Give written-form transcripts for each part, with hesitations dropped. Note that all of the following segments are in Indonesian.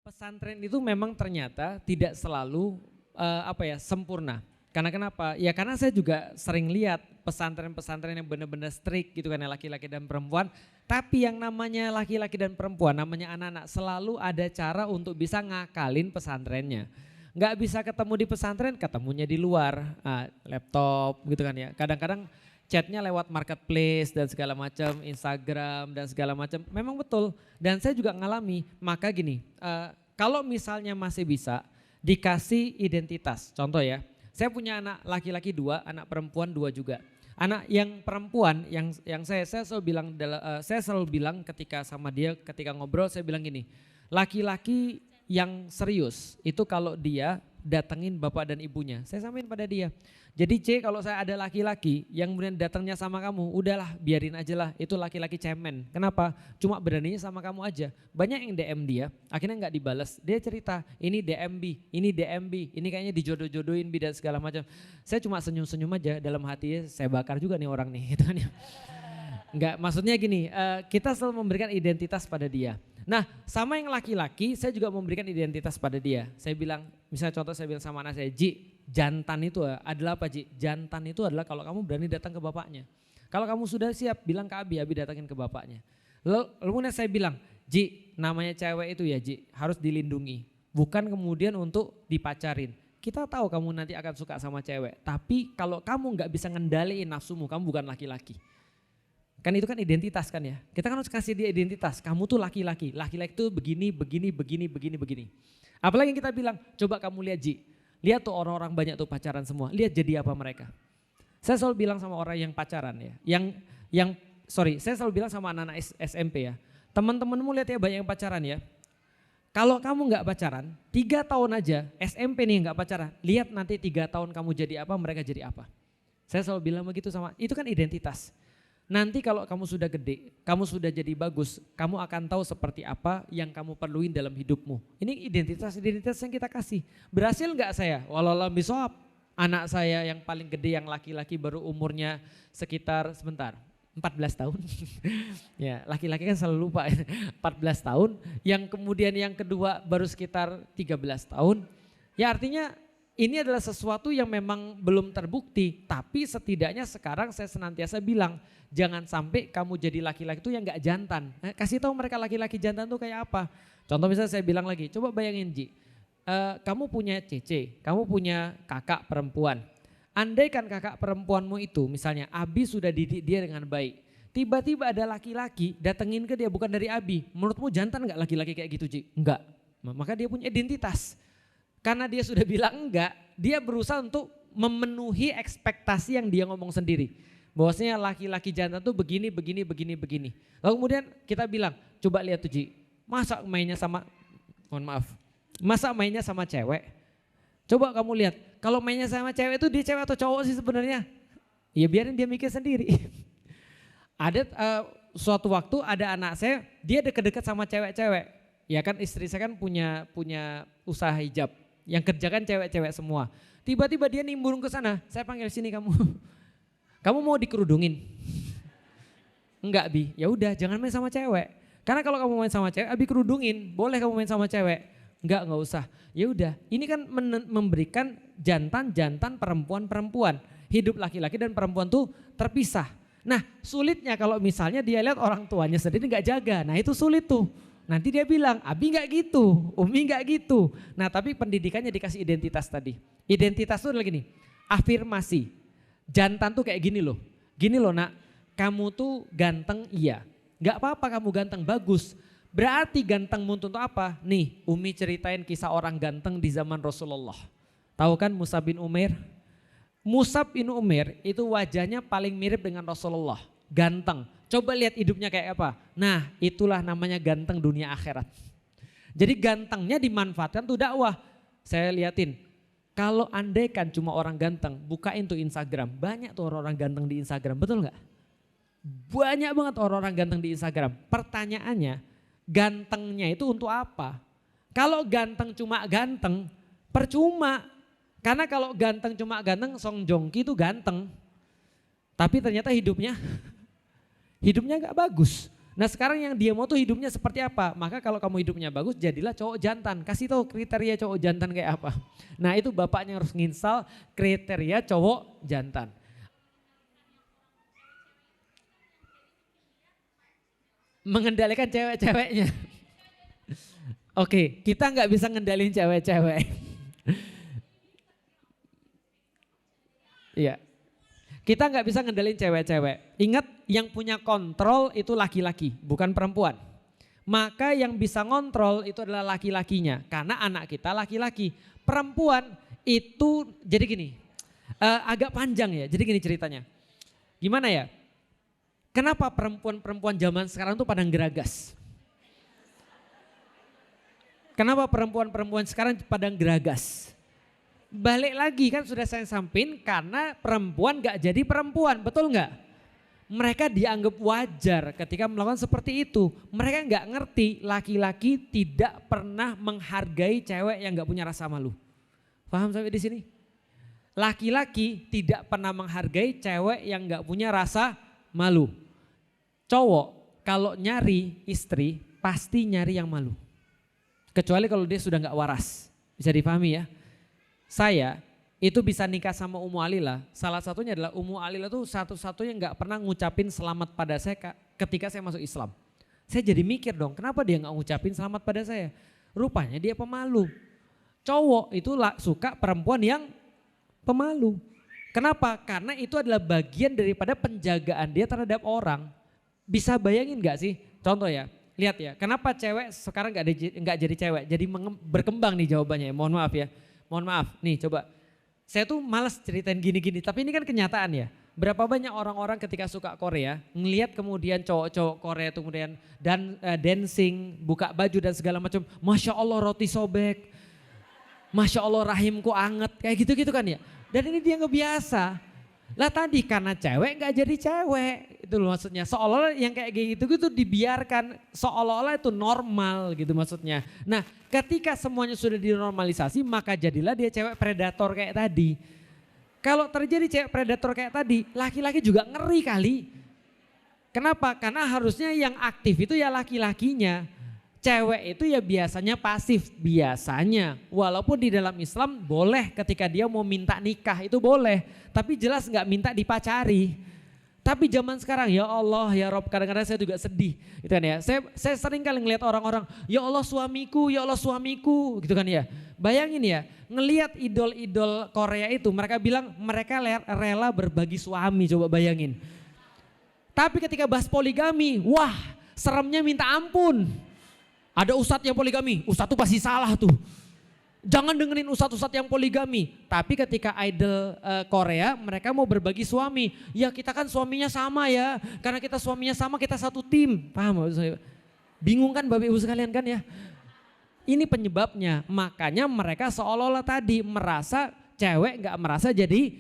Pesantren itu memang ternyata tidak selalu sempurna. Karena kenapa? Ya karena saya juga sering lihat pesantren-pesantren yang benar-benar strict gitu kan ya, laki-laki dan perempuan. Tapi yang namanya laki-laki dan perempuan, namanya anak-anak, selalu ada cara untuk bisa ngakalin pesantrennya. Nggak bisa ketemu di pesantren, ketemunya di luar, laptop gitu kan ya. Kadang-kadang chatnya lewat marketplace dan segala macam, Instagram dan segala macam. Memang betul. Dan saya juga ngalami. Maka gini, kalau misalnya masih bisa dikasih identitas. Contoh ya, saya punya anak laki-laki 2, anak perempuan 2 juga. Anak yang perempuan yang saya selalu bilang ketika sama dia, ketika ngobrol saya bilang gini, laki-laki yang serius itu kalau dia datengin bapak dan ibunya, saya samain pada dia. Jadi C, kalau saya ada laki-laki yang kemudian datangnya sama kamu, udahlah biarin aja lah, itu laki-laki cemen. Kenapa? Cuma beraninya sama kamu aja. Banyak yang DM dia, akhirnya nggak dibalas. Dia cerita, ini DM B, ini DM B, ini kayaknya dijodoh-jodohin B dan segala macam. Saya cuma senyum-senyum aja, dalam hati saya bakar juga nih orang nih. Gitu kan ya. Enggak, maksudnya gini, kita selalu memberikan identitas pada dia. Nah, sama yang laki-laki, saya juga memberikan identitas pada dia. Saya bilang, misalnya contoh saya bilang sama anak saya, Ji, jantan itu adalah apa Ji? Jantan itu adalah kalau kamu berani datang ke bapaknya. Kalau kamu sudah siap, bilang ke Abi datangin ke bapaknya. Lalu kemudian saya bilang, Ji, namanya cewek itu ya Ji, harus dilindungi. Bukan kemudian untuk dipacarin. Kita tahu kamu nanti akan suka sama cewek, tapi kalau kamu nggak bisa ngendaliin nafsumu, kamu bukan laki-laki. Kan itu kan identitas kan ya. Kita kan harus kasih dia identitas. Kamu tuh laki-laki. Laki-laki tuh begini. Apalagi yang kita bilang, coba kamu lihat Ji. Lihat tuh orang-orang banyak tuh pacaran semua. Lihat jadi apa mereka. Saya selalu bilang sama orang yang pacaran ya. Saya selalu bilang sama anak-anak SMP ya. Teman-temanmu lihat ya banyak yang pacaran ya. Kalau kamu gak pacaran, 3 tahun aja SMP nih gak pacaran. Lihat nanti 3 tahun kamu jadi apa, mereka jadi apa. Saya selalu bilang begitu itu kan identitas. Nanti kalau kamu sudah gede, kamu sudah jadi bagus, kamu akan tahu seperti apa yang kamu perluin dalam hidupmu. Ini identitas yang kita kasih. Berhasil nggak saya? Wallahualam bishawab. Anak saya yang paling gede yang laki-laki baru umurnya sekitar 14 tahun. Ya, laki-laki kan selalu lupa 14 tahun. Yang kemudian yang kedua baru sekitar 13 tahun. Ya artinya ini adalah sesuatu yang memang belum terbukti, tapi setidaknya sekarang saya senantiasa bilang, jangan sampai kamu jadi laki-laki itu yang gak jantan. Kasih tahu mereka laki-laki jantan itu kayak apa. Contoh misalnya saya bilang lagi, coba bayangin Ji, kamu punya cece, kamu punya kakak perempuan. Andaikan kakak perempuanmu itu misalnya Abi sudah didik dia dengan baik. Tiba-tiba ada laki-laki datengin ke dia bukan dari Abi. Menurutmu jantan gak laki-laki kayak gitu Ji? Enggak, maka dia punya identitas. Karena dia sudah bilang enggak, dia berusaha untuk memenuhi ekspektasi yang dia ngomong sendiri. Bahwasanya laki-laki jantan tuh begini. Lalu kemudian kita bilang, coba lihat tuh Ji, masa mainnya sama cewek? Coba kamu lihat, kalau mainnya sama cewek itu dia cewek atau cowok sih sebenarnya? Ya biarin dia mikir sendiri. Ada suatu waktu ada anak saya, dia deket-deket sama cewek-cewek. Ya kan istri saya kan punya usaha hijab. Yang kerjakan cewek-cewek semua. Tiba-tiba dia nimbrung ke sana, saya panggil sini kamu. Kamu mau dikerudungin? Enggak Bi, ya udah jangan main sama cewek. Karena kalau kamu main sama cewek, Abi kerudungin. Boleh kamu main sama cewek? Enggak usah. Ya udah, ini kan memberikan jantan-jantan perempuan-perempuan. Hidup laki-laki dan perempuan tuh terpisah. Nah sulitnya kalau misalnya dia lihat orang tuanya sendiri enggak jaga, nah itu sulit tuh. Nanti dia bilang, Abi gak gitu, Umi gak gitu. Nah tapi pendidikannya dikasih identitas tadi. Identitas itu adalah gini, afirmasi. Jantan tuh kayak gini loh nak, kamu tuh ganteng iya. Gak apa-apa kamu ganteng, bagus. Berarti ganteng untuk apa? Nih Umi ceritain kisah orang ganteng di zaman Rasulullah. Tahu kan Mus'ab bin Umair? Mus'ab bin Umair itu wajahnya paling mirip dengan Rasulullah, ganteng. Coba lihat hidupnya kayak apa. Nah itulah namanya ganteng dunia akhirat. Jadi gantengnya dimanfaatkan tuh dakwah. Saya liatin, kalau andaikan cuma orang ganteng, bukain tuh Instagram. Banyak tuh orang-orang ganteng di Instagram, betul gak? Banyak banget orang-orang ganteng di Instagram. Pertanyaannya, gantengnya itu untuk apa? Kalau ganteng cuma ganteng, percuma. Karena kalau ganteng cuma ganteng, Song Joong Ki itu ganteng. Tapi ternyata hidupnya gak bagus. Nah sekarang yang dia mau tuh hidupnya seperti apa? Maka kalau kamu hidupnya bagus jadilah cowok jantan. Kasih tahu kriteria cowok jantan kayak apa. Nah itu bapaknya harus nginstal kriteria cowok jantan. Mengendalikan cewek-ceweknya. Oke, kita nggak bisa ngendalin cewek-cewek. Iya. Kita nggak bisa ngendalin cewek-cewek. Ingat yang punya kontrol itu laki-laki, bukan perempuan. Maka yang bisa ngontrol itu adalah laki-lakinya. Karena anak kita laki-laki. Perempuan itu jadi gini, agak panjang ya. Jadi gini ceritanya. Gimana ya? Kenapa perempuan-perempuan zaman sekarang tuh pada geragas? Kenapa perempuan-perempuan sekarang pada geragas? Balik lagi kan sudah saya sampaikan karena perempuan gak jadi perempuan, betul gak? Mereka dianggap wajar ketika melakukan seperti itu. Mereka gak ngerti laki-laki tidak pernah menghargai cewek yang gak punya rasa malu. Paham sampai di sini? Laki-laki tidak pernah menghargai cewek yang gak punya rasa malu. Cowok kalau nyari istri pasti nyari yang malu. Kecuali kalau dia sudah gak waras. Bisa dipahami ya? Saya itu bisa nikah sama Ummu Alila, salah satunya adalah Ummu Alila tuh satu-satunya gak pernah ngucapin selamat pada saya ketika saya masuk Islam. Saya jadi mikir dong, kenapa dia gak ngucapin selamat pada saya? Rupanya dia pemalu. Cowok itu suka perempuan yang pemalu. Kenapa? Karena itu adalah bagian daripada penjagaan dia terhadap orang. Bisa bayangin gak sih? Contoh ya, lihat ya, kenapa cewek sekarang gak jadi cewek, jadi berkembang nih jawabannya, mohon maaf ya. Mohon maaf, nih coba. Saya tuh malas ceritain gini-gini, tapi ini kan kenyataan ya. Berapa banyak orang-orang ketika suka Korea, ngelihat kemudian cowok-cowok Korea tuh kemudian dancing, buka baju dan segala macam. Masya Allah roti sobek, Masya Allah rahimku anget, kayak gitu-gitu kan ya. Dan ini dia ngebiasa. Lah tadi karena cewek gak jadi cewek, itu loh maksudnya. Seolah-olah yang kayak gitu dibiarkan, seolah-olah itu normal gitu maksudnya. Nah ketika semuanya sudah dinormalisasi maka jadilah dia cewek predator kayak tadi. Kalau terjadi cewek predator kayak tadi, laki-laki juga ngeri kali. Kenapa? Karena harusnya yang aktif itu ya laki-lakinya. Cewek itu ya biasanya pasif, biasanya. Walaupun di dalam Islam boleh ketika dia mau minta nikah itu boleh. Tapi jelas nggak minta dipacari. Tapi zaman sekarang ya Allah ya Rob, kadang-kadang saya juga sedih. Gitu kan ya. Saya sering kali ngelihat orang-orang, ya Allah suamiku gitu kan ya. Bayangin ya, ngelihat idol-idol Korea itu mereka bilang mereka rela berbagi suami, coba bayangin. Tapi ketika bahas poligami, wah seremnya minta ampun. Ada ustadz yang poligami, ustadz tuh pasti salah tuh. Jangan dengerin ustadz-ustadz yang poligami. Tapi ketika idol Korea mereka mau berbagi suami. Ya kita kan suaminya sama ya. Karena kita suaminya sama kita satu tim. Paham maksud saya? Bingung kan Bapak Ibu sekalian kan ya. Ini penyebabnya. Makanya mereka seolah-olah tadi merasa cewek gak merasa jadi.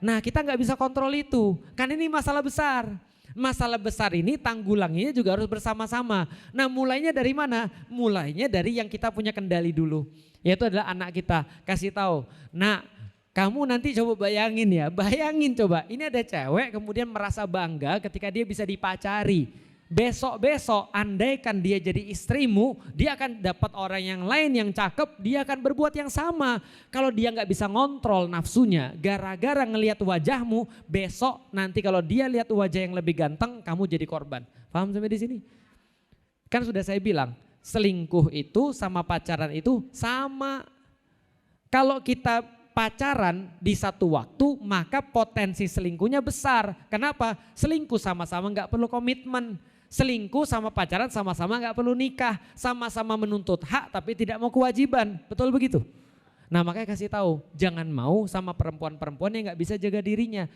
Nah kita gak bisa kontrol itu. Kan ini masalah besar. Masalah besar ini tanggulanginya juga harus bersama-sama. Nah mulainya dari mana? Mulainya dari yang kita punya kendali dulu. Yaitu adalah anak kita. Kasih tahu, nah kamu nanti coba bayangin ya. Bayangin coba, ini ada cewek kemudian merasa bangga ketika dia bisa dipacari. Besok-besok andaikan dia jadi istrimu, dia akan dapat orang yang lain yang cakep, dia akan berbuat yang sama. Kalau dia nggak bisa ngontrol nafsunya, gara-gara ngelihat wajahmu, besok nanti kalau dia lihat wajah yang lebih ganteng, kamu jadi korban. Paham sampai di sini? Kan sudah saya bilang, selingkuh itu sama pacaran itu sama. Kalau kita pacaran di satu waktu, maka potensi selingkuhnya besar. Kenapa? Selingkuh sama-sama nggak perlu komitmen. Selingkuh sama pacaran sama-sama gak perlu nikah, sama-sama menuntut hak tapi tidak mau kewajiban, betul begitu? Nah makanya kasih tahu, jangan mau sama perempuan-perempuan yang gak bisa jaga dirinya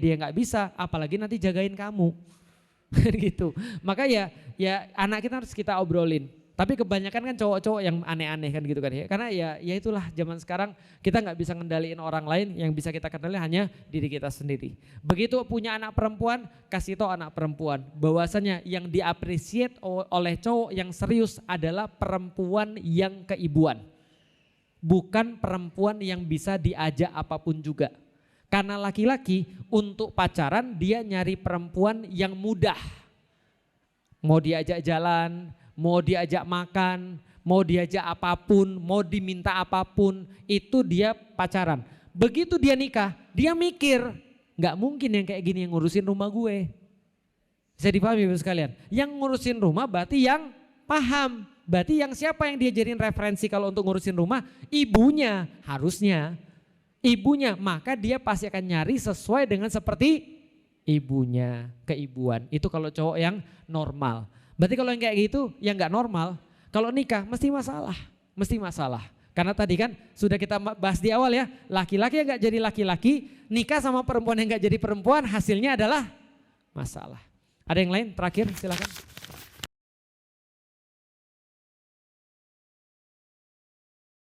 dia gak bisa, apalagi nanti jagain kamu, gitu. Maka ya anak kita harus kita obrolin. Tapi kebanyakan kan cowok-cowok yang aneh-aneh kan gitu kan ya. Karena ya itulah zaman sekarang kita nggak bisa ngendaliin orang lain, yang bisa kita kendali hanya diri kita sendiri. Begitu punya anak perempuan, kasih tahu anak perempuan bahwasanya yang diapresiat oleh cowok yang serius adalah perempuan yang keibuan. Bukan perempuan yang bisa diajak apapun juga. Karena laki-laki untuk pacaran dia nyari perempuan yang mudah. Mau diajak jalan, mau diajak makan, mau diajak apapun, mau diminta apapun, itu dia pacaran. Begitu dia nikah, dia mikir, nggak mungkin yang kayak gini yang ngurusin rumah gue. Bisa dipahami Bapak sekalian? Yang ngurusin rumah berarti yang paham. Berarti yang siapa yang diajarin referensi kalau untuk ngurusin rumah? Ibunya, harusnya. Ibunya, maka dia pasti akan nyari sesuai dengan seperti ibunya, keibuan. Itu kalau cowok yang normal. Berarti kalau yang kayak gitu, yang nggak normal. Kalau nikah mesti masalah, mesti masalah. Karena tadi kan sudah kita bahas di awal ya, laki-laki yang nggak jadi laki-laki, nikah sama perempuan yang nggak jadi perempuan, hasilnya adalah masalah. Ada yang lain terakhir silakan.